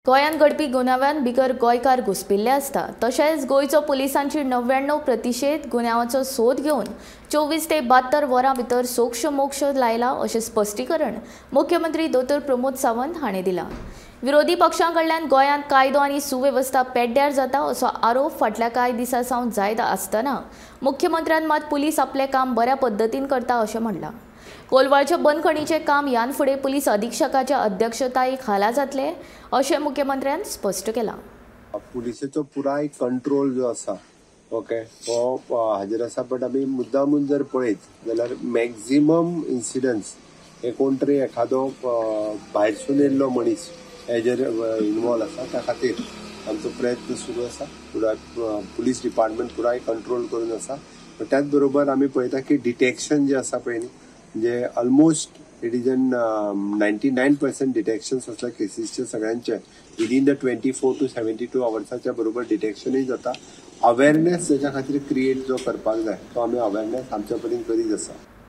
गोंयांत घडपी गुन्यांवांत भितर गोंयकार घुस्पिल्ले आसता। तशेंच गोंयचो पुलिसांची 99% गुन्यांवाचो सोद घेवन 24 ते 72 वरां भितर सोक्ष मोक्ष लायला अशें स्पश्टीकरण मुख्यमंत्री दोतोर प्रमोद सावंत हांणी दिलां। विरोधी पक्षां कडल्यान गोंयांत कायदो आनी सुवेवस्था पेड्ड्यार जाता असो आरोप फाटल्या कांय दिसां सावन जायत आसतना मुख्यमंत्र्यान मात पुलीस आपलें काम बऱ्या पद्दतीन करता अशें म्हणलां। कोलवाळच्या बंदखणीचें काम ह्यान फुडें पुलीस अधीक्षकाच्या अध्यक्षताये खाला जातलें अशें मुख्यमंत्र्यान स्पश्ट केलां। पुलिसेचो पुराय कंट्रोल जो आसा ओके तो हाजेर आसा, बट आमी मुद्दामून जर पळयत जाल्यार मॅक्झिमम इन्सिडंट्स हे कोण तरी एखादो भायरसून येयल्लो मनीस हेजेर इन्वॉल्व आसा, त्या खातीर आमचो प्रयत्न सुरू आसा। पुराय पुलीस डिपार्टमेंट पुराय कंट्रोल करून आसा। त्याच बरोबर आमी पळयता की डिटेक्शन जे आसा पळय न्ही, म्हणजे ऑलमोस्ट इट इज एन 99% डिटेक्शन्स असल्या केसीसचे सगळ्यांचे विदिन द 24 to 72 आवर्साच्या बरोबर डिटेक्शनय जाता। अवेरनेस जेच्या खातीर क्रिएट जो करपाक जाय तो आमी अवेरनेस आमच्या परीन करीत आसा।